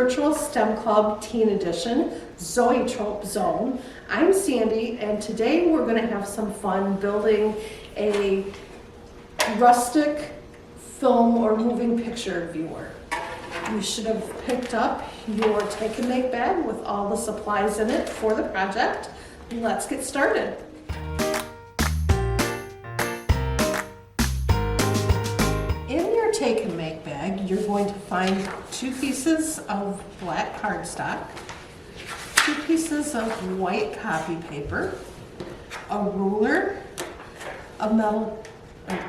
Virtual STEM Club Teen Edition, Zoetrope Zone. I'm Sandy, and today we're going to have some fun building a rustic film or moving picture viewer. You should have picked up your take and make bag with all the supplies in it for the project. Let's get started. In your take and make bag, you're going to find 2 pieces of black cardstock, 2 pieces of white copy paper, a ruler, an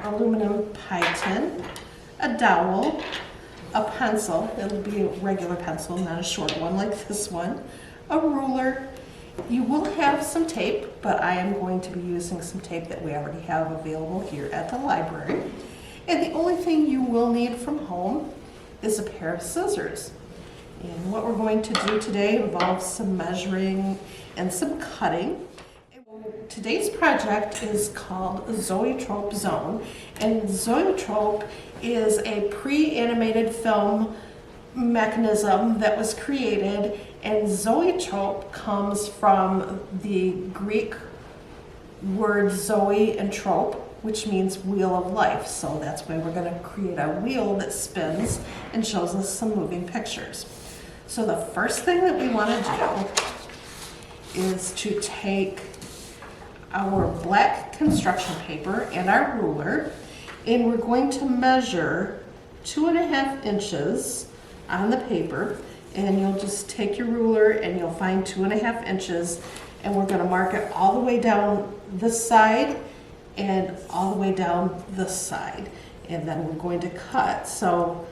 aluminum pie tin, a dowel, a pencil. It'll be a regular pencil, not a short one like this one, a ruler. You will have some tape, but I am going to be using some tape that we already have available here at the library. And the only thing you will need from home is a pair of scissors. And what we're going to do today involves some measuring and some cutting. Today's project is called Zoetrope Zone, and Zoetrope is a pre-animated film mechanism that was created, and Zoetrope comes from the Greek word Zoe and trope, which means wheel of life. So that's why we're going to create a wheel that spins and shows us some moving pictures. So the first thing that we want to do is to take our black construction paper and our ruler, and we're going to measure 2.5 inches on the paper, and you'll just take your ruler and you'll find 2.5 inches, and we're going to mark it all the way down this side and all the way down this side, and then we're going to cut. So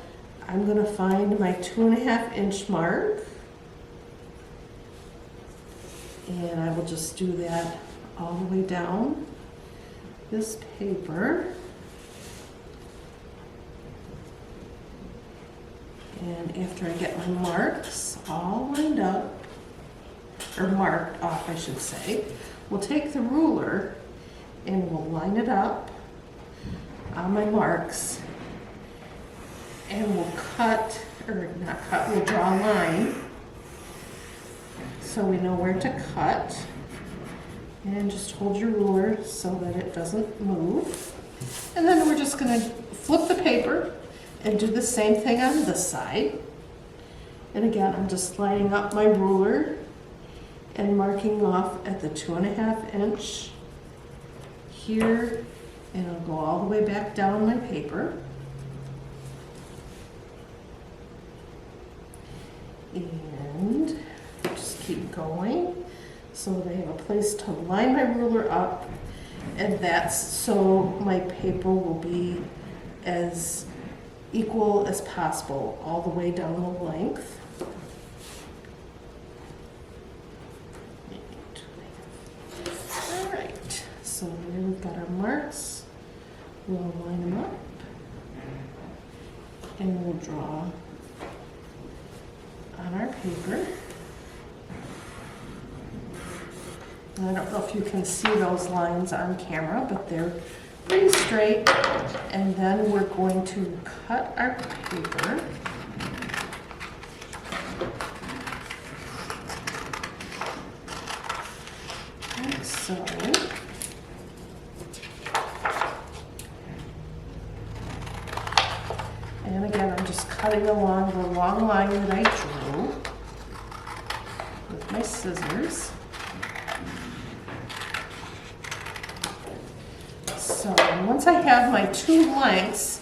I'm going to find my 2.5 inch mark, and I will just do that all the way down this paper. And after I get my marks all lined up, or marked off I should say, we'll take the ruler and we'll line it up on my marks, and we'll cut, or not cut, we'll draw a line so we know where to cut. And just hold your ruler so that it doesn't move. And then we're just going to flip the paper and do the same thing on this side. And again, I'm just lining up my ruler and marking off at the 2.5 inch here, and I'll go all the way back down my paper. And just keep going so that I have a place to line my ruler up, and that's so my paper will be as equal as possible all the way down the length. All right, so here we've got our marks. We'll line them up and we'll draw on our paper. I don't know if you can see those lines on camera, but they're pretty straight. And then we're going to cut our paper. Like so. And again, I'm just cutting along the long line that I drew with my scissors. So once I have my 2 lengths,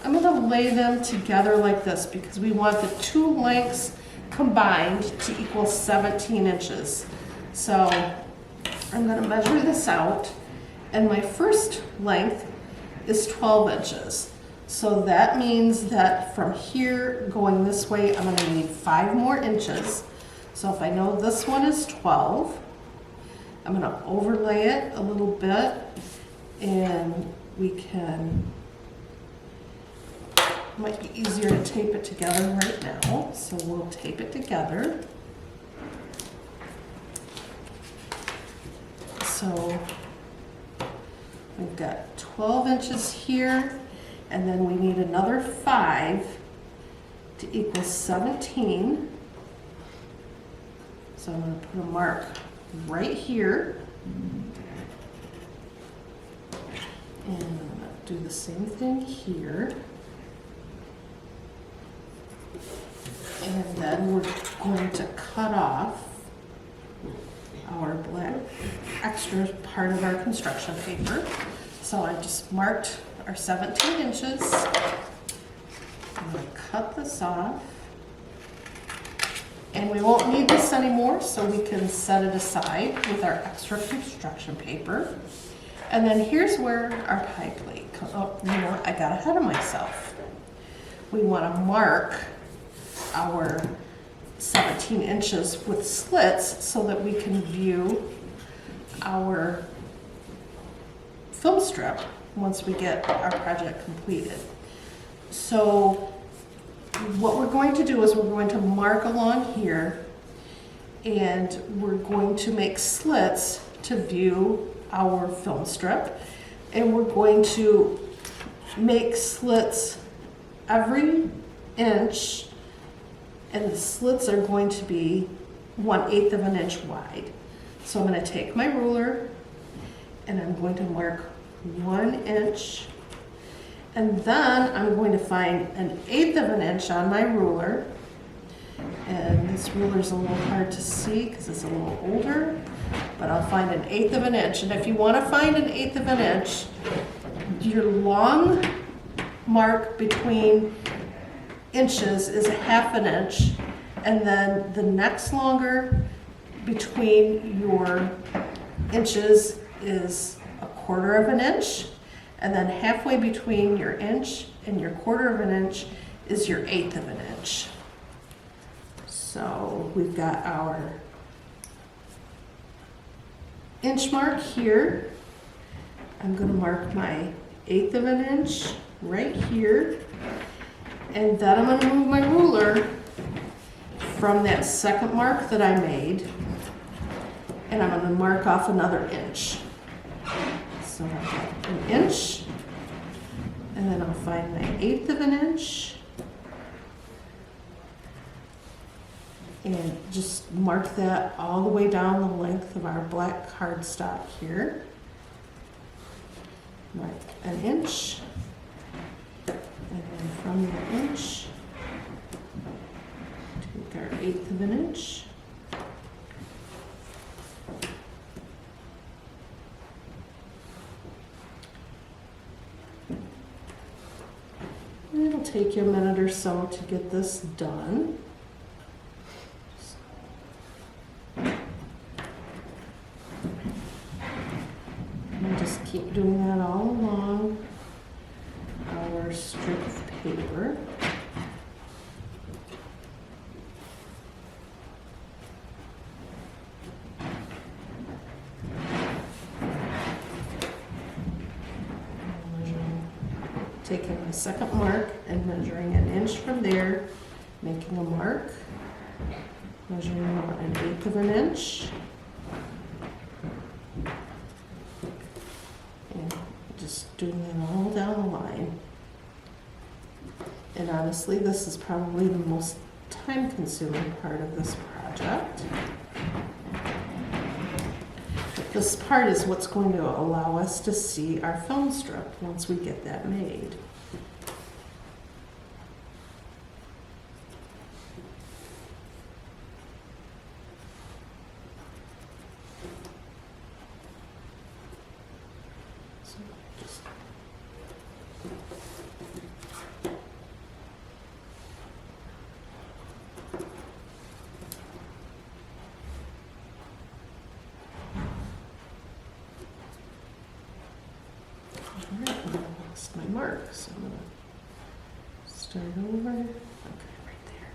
I'm going to lay them together like this because we want the 2 lengths combined to equal 17 inches. So I'm going to measure this out, and my first length is 12 inches. So that means that from here going this way, I'm going to need 5 more inches. So if I know this one is 12, I'm going to overlay it a little bit. And we can, might be easier to tape it together right now, so we'll tape it together. So we've got 12 inches here, and then we need another 5 to equal 17. So I'm going to put a mark right here. And I'm going to do the same thing here. And then we're going to cut off our black extra part of our construction paper. So I just marked our 17 inches. I'm going to cut this off. And we won't need this anymore, so we can set it aside with our extra construction paper. And then here's where our pie plate comes. Oh, you know what? I got ahead of myself. We want to mark our 17 inches with slits so that we can view our film strip once we get our project completed. So what we're going to do is we're going to mark along here, and we're going to make slits to view our film strip, and we're going to make slits every inch, and the slits are going to be 1/8 of an inch wide. So I'm going to take my ruler and I'm going to mark 1 inch, and then I'm going to find 1/8 of an inch on my ruler. And this ruler is a little hard to see because it's a little older, but I'll find 1/8 of an inch. And if you want to find 1/8 of an inch, your long mark between inches is 1/2 inch, and then the next longer between your inches is 1/4 of an inch, and then halfway between your inch and your 1/4 of an inch is your 1/8 of an inch. So we've got our inch mark here. I'm going to mark my 1/8 of an inch right here, and then I'm going to move my ruler from that second mark that I made, and I'm going to mark off another inch. So I've got 1 inch, and then I'll find my 1/8 of an inch, and just mark that all the way down the length of our black cardstock here. Mark 1 inch, and then from the inch, take our 1/8 of an inch. And it'll take you a minute or so to get this done. And just keep doing that all along our strip of paper. Taking the second mark and measuring 1 inch from there, making a mark, measuring 1/8 of an inch, and just doing it all down the line. And honestly, this is probably the most time-consuming part of this project. This part is what's going to allow us to see our film strip once we get that made. So just I lost my mark, so I'm going to start over. Okay, right there.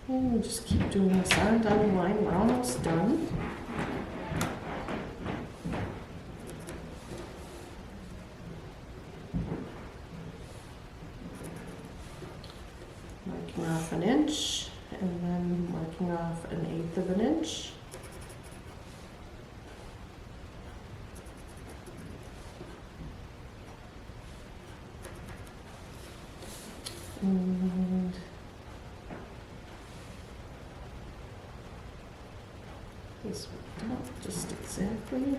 And we'll just keep doing this on down the line. We're almost done. Marking off 1 inch, and then marking off 1/8 of an inch. just exactly.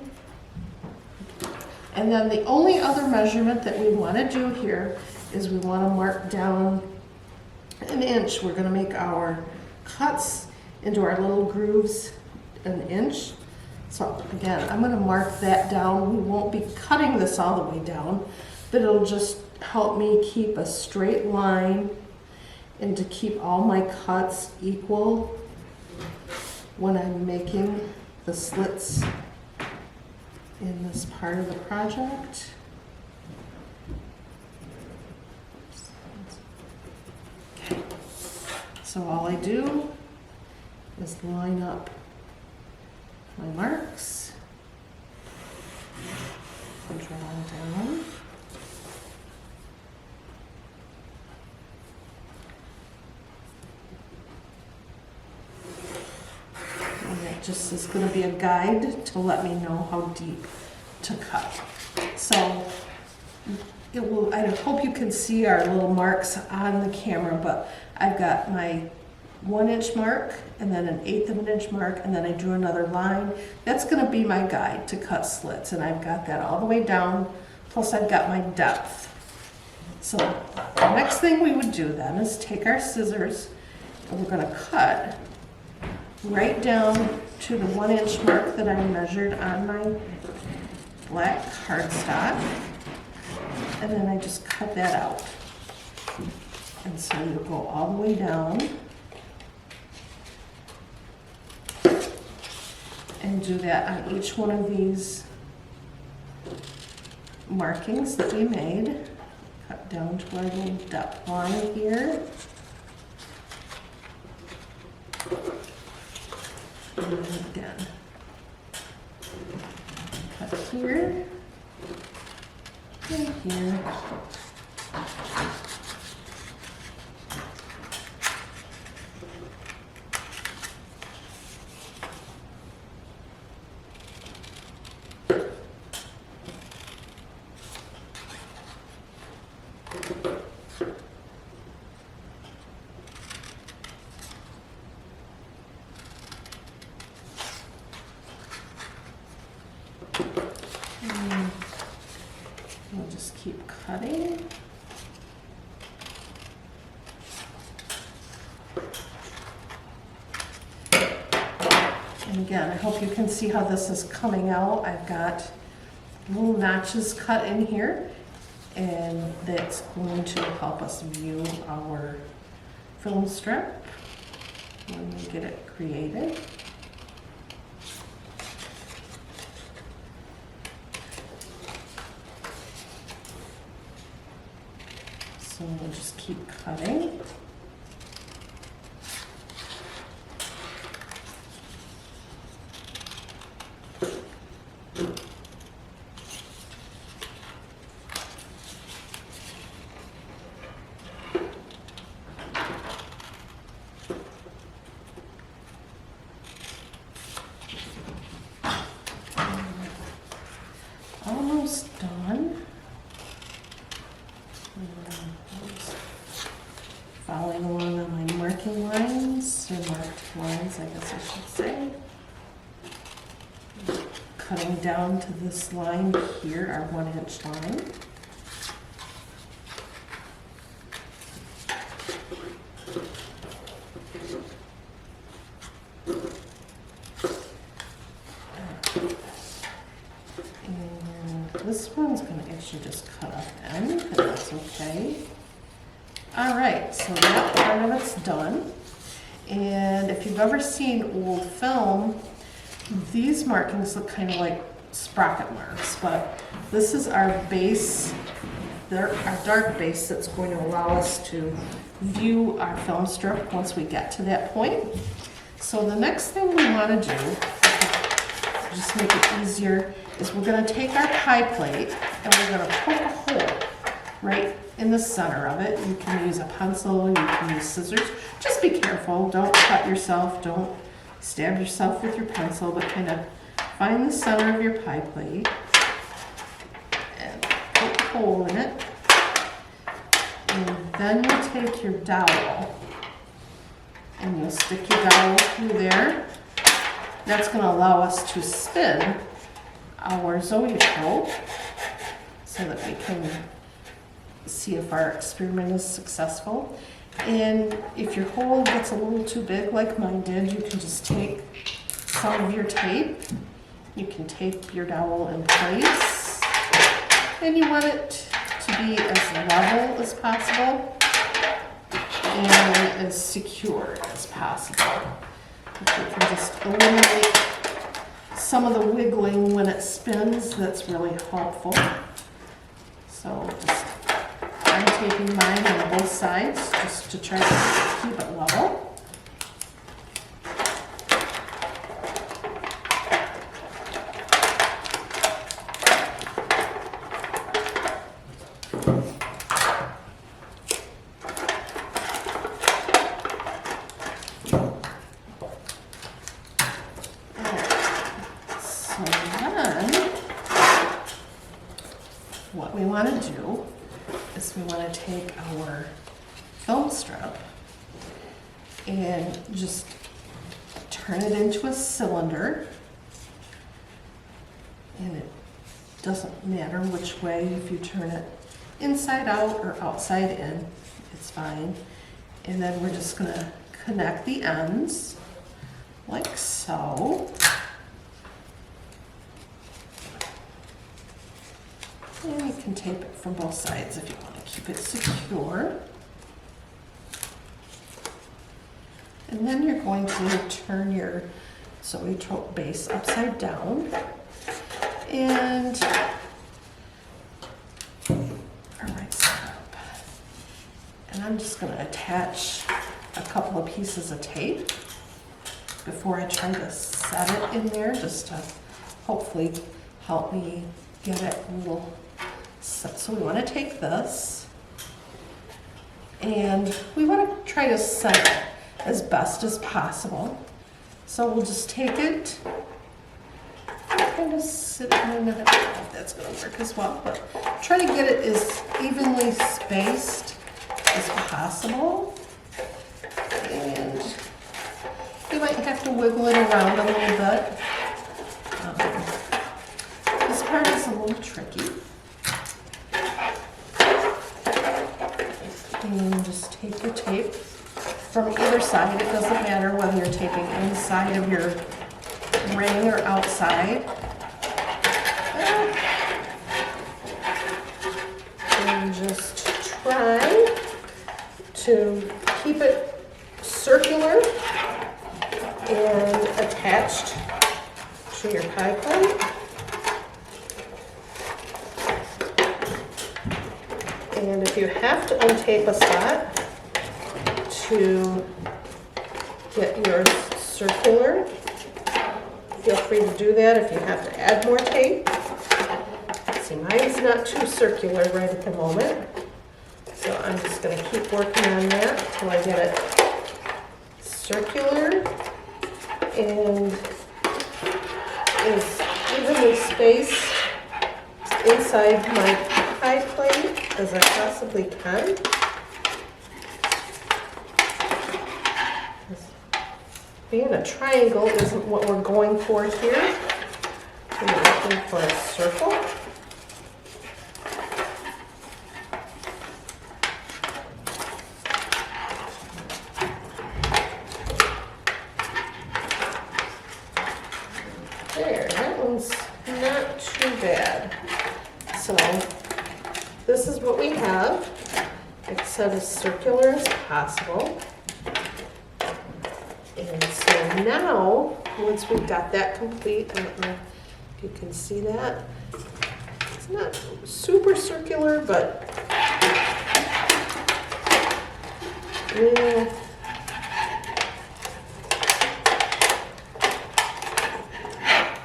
And then the only other measurement that we want to do here is we want to mark down an inch. We're going to make our cuts into our little grooves an inch. So again, I'm going to mark that down. We won't be cutting this all the way down, but it'll just help me keep a straight line and to keep all my cuts equal when I'm making the slits in this part of the project. Okay, so all I do is line up my marks and draw down. Just is going to be a guide to let me know how deep to cut. So it will, I hope you can see our little marks on the camera, but I've got my 1 inch mark and then an 1/8 of an inch mark, and then I drew another line. That's going to be my guide to cut slits, and I've got that all the way down, plus I've got my depth. So the next thing we would do then is take our scissors and we're going to cut right down to the 1 inch mark that I measured on my black cardstock, and then I just cut that out. And so you go all the way down and do that on each one of these markings that we made. Cut down to our little depth line here. And again, cut here and here. We'll just keep cutting. And again, I hope you can see how this is coming out. I've got little notches cut in here, and that's going to help us view our film strip when we get it created. So we'll just keep cutting. Almost done. Following along on my marking lines, or marked lines, I guess I should say. Cutting down to this line here, our 1 inch line. This one's going to actually just cut off the end, but that's okay. All right, so that part of it's done. And if you've ever seen old film, these markings look kind of like sprocket marks, but this is our base, our dark base that's going to allow us to view our film strip once we get to that point. So the next thing we want to do, just make it easier, is we're going to take our pie plate and we're going to poke a hole right in the center of it. You can use a pencil, you can use scissors. Just be careful, don't cut yourself, don't stab yourself with your pencil, but kind of find the center of your pie plate and poke a hole in it. And then you'll take your dowel and you'll stick your dowel through there That's going to allow us to spin our Zoetrope so that we can see if our experiment is successful. And if your hole gets a little too big like mine did, you can just take some of your tape. You can tape your dowel in place. And you want it to be as level as possible and as secure as possible. If you can just eliminate some of the wiggling when it spins, that's really helpful. So just I'm taping mine on both sides just to try to keep it level. So then, what we want to do is we want to take our film strip and just turn it into a cylinder. And it doesn't matter which way, if you turn it inside out or outside in, it's fine. And then we're just going to connect the ends like so. And you can tape it from both sides if you want to keep it secure. And then you're going to turn your Zoetrope base upside down. And our right side up. And I'm just going to attach a couple of pieces of tape before I try to set it in there, just to hopefully help me get it a little set. So we want to take this and we want to try to set it as best as possible. So we'll just take it, kind of sit, I don't know if that's going to work as well, but try to get it as evenly spaced as possible. And you might have to wiggle it around a little bit. This part is a little tricky. And just take your tape from either side. It doesn't matter whether you're taping inside of your ring or outside. And just try to keep it circular and attached to your pie plate. And if you have to untape a spot to get yours circular, feel free to do that. If you have to add more tape. See, mine's not too circular right at the moment. So I'm just going to keep working on that until I get it circular and is evenly spaced inside my pie plate as I possibly can. Being a triangle isn't what we're going for here. We're looking for a circle. There, that one's not too bad. So this is what we have. It's set as circular as possible. And so now, once we've got that complete, I don't know if you can see that. It's not super circular, but yeah.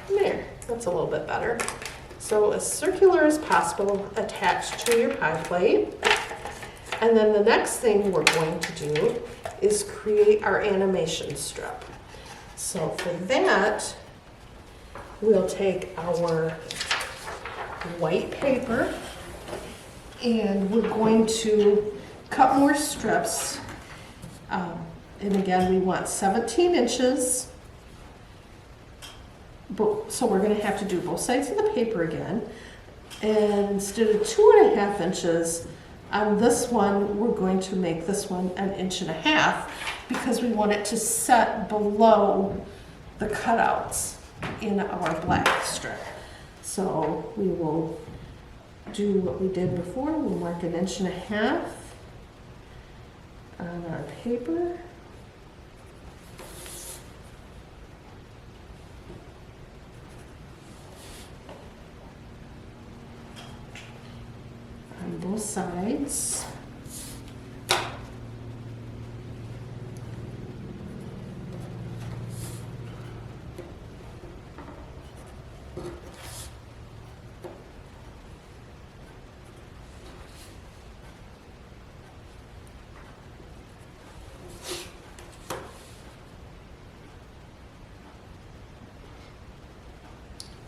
There, that's a little bit better. So as circular as possible attached to your pie plate. And then the next thing we're going to do is create our animation strip. So for that, we'll take our white paper and we're going to cut more strips. And again, we want 17 inches So we're going to have to do both sides of the paper again. And instead of 2.5 inches on this one, we're going to make this one 1.5 inches because we want it to set below the cutouts in our black strip. So we will do what we did before. We'll mark 1.5 inches on our paper. On both sides.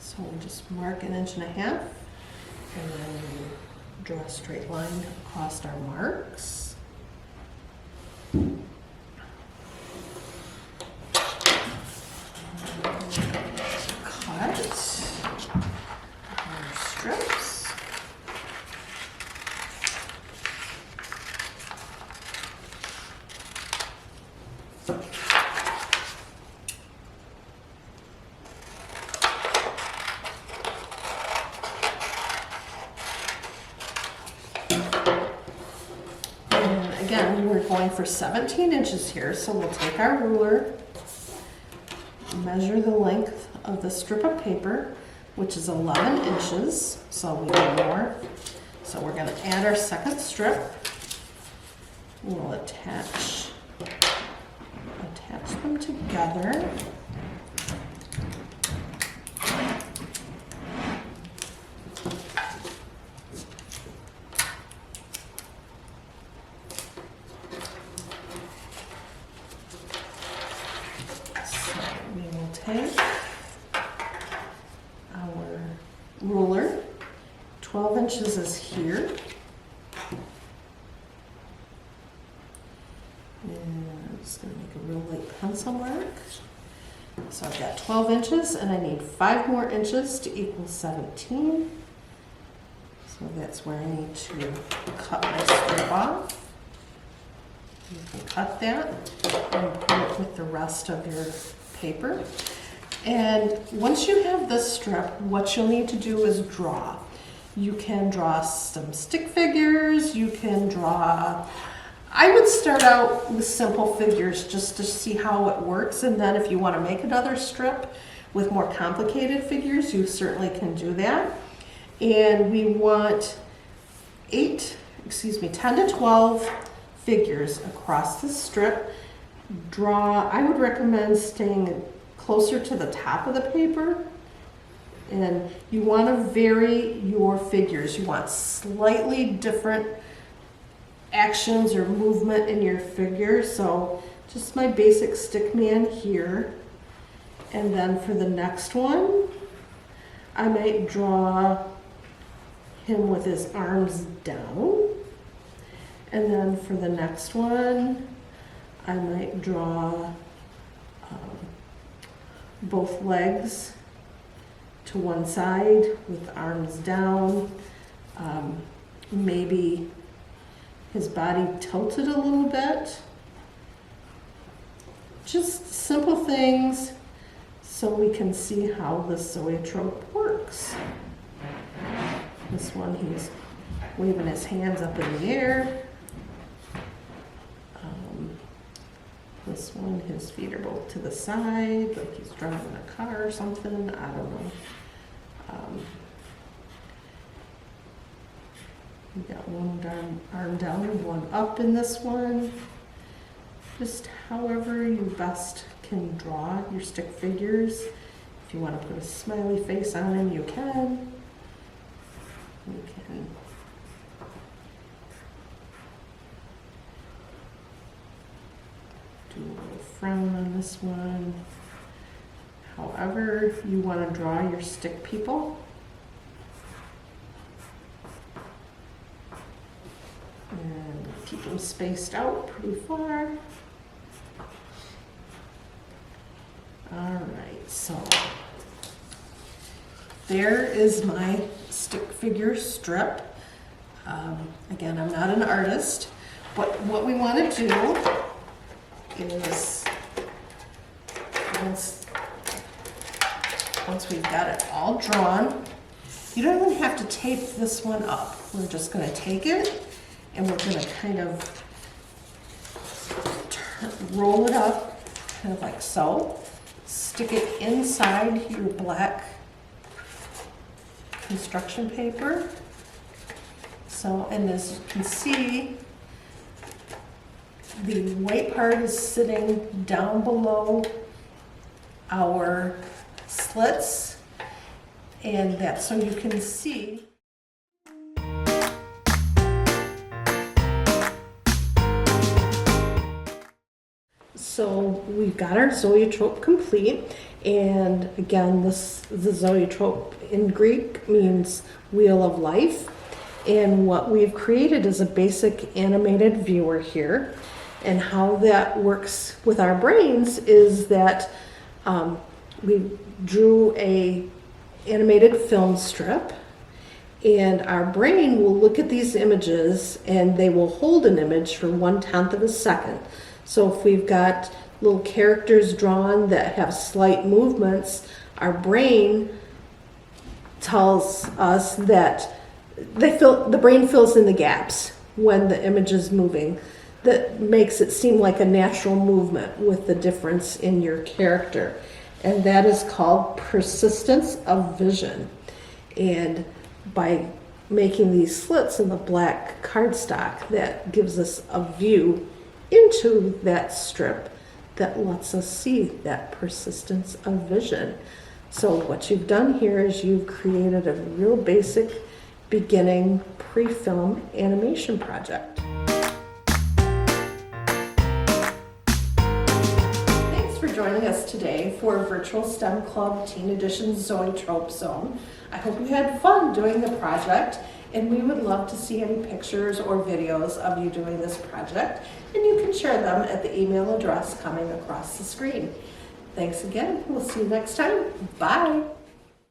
So we'll just mark 1.5 inches, and then we draw a straight line across our marks. Cut our strips. Again, we're going for 17 inches here, so we'll take our ruler, measure the length of the strip of paper, which is 11 inches, so we need more. So we're going to add our second strip. We'll attach them together. Take our ruler, 12 inches is here, and I'm just going to make a real light pencil mark. So I've got 12 inches and I need 5 more inches to equal 17. So that's where I need to cut my strip off. You can cut that and put it with the rest of your paper. And once you have this strip, what you'll need to do is draw. You can draw some stick figures, you can draw, I would start out with simple figures just to see how it works, and then if you want to make another strip with more complicated figures, you certainly can do that. And we want 10 to 12 figures across the strip. Draw, I would recommend staying closer to the top of the paper, and you want to vary your figures. You want slightly different actions or movement in your figure. So just my basic stick man here, and then for the next one I might draw him with his arms down, and then for the next one I might draw both legs to one side with arms down, maybe his body tilted a little bit. Just simple things so we can see how the zoetrope works. This one, he's waving his hands up in the air. This one, his feet are both to the side, like he's driving a car or something. I don't know. We got one arm down and one up in this one. Just however you best can draw your stick figures. If you want to put a smiley face on him, you can. You can do a little frown on this one. However you want to draw your stick people. And keep them spaced out pretty far. All right, so there is my stick figure strip. Again, I'm not an artist, but what we want to do is once we've got it all drawn, you don't even have to tape this one up. We're just going to take it and we're going to kind of roll it up, kind of like so. Stick it inside your black construction paper. So, and as you can see, the white part is sitting down below our slits, and that's so you can see. So we've got our zoetrope complete, and again, the zoetrope in Greek means wheel of life, and what we've created is a basic animated viewer here. And how that works with our brains is that we drew a animated film strip, and our brain will look at these images and they will hold an image for 1/10 of a second. So if we've got little characters drawn that have slight movements, our brain tells us that the brain fills in the gaps when the image is moving. That makes it seem like a natural movement with the difference in your character. And that is called persistence of vision. And by making these slits in the black cardstock, that gives us a view into that strip that lets us see that persistence of vision. So what you've done here is you've created a real basic beginning pre-film animation project. Thanks for joining us today for Virtual STEM Club Teen Edition Zoetrope Zone. I hope you had fun doing the project, and we would love to see any pictures or videos of you doing this project, and you can share them at the email address coming across the screen. Thanks again. We'll see you next time. Bye.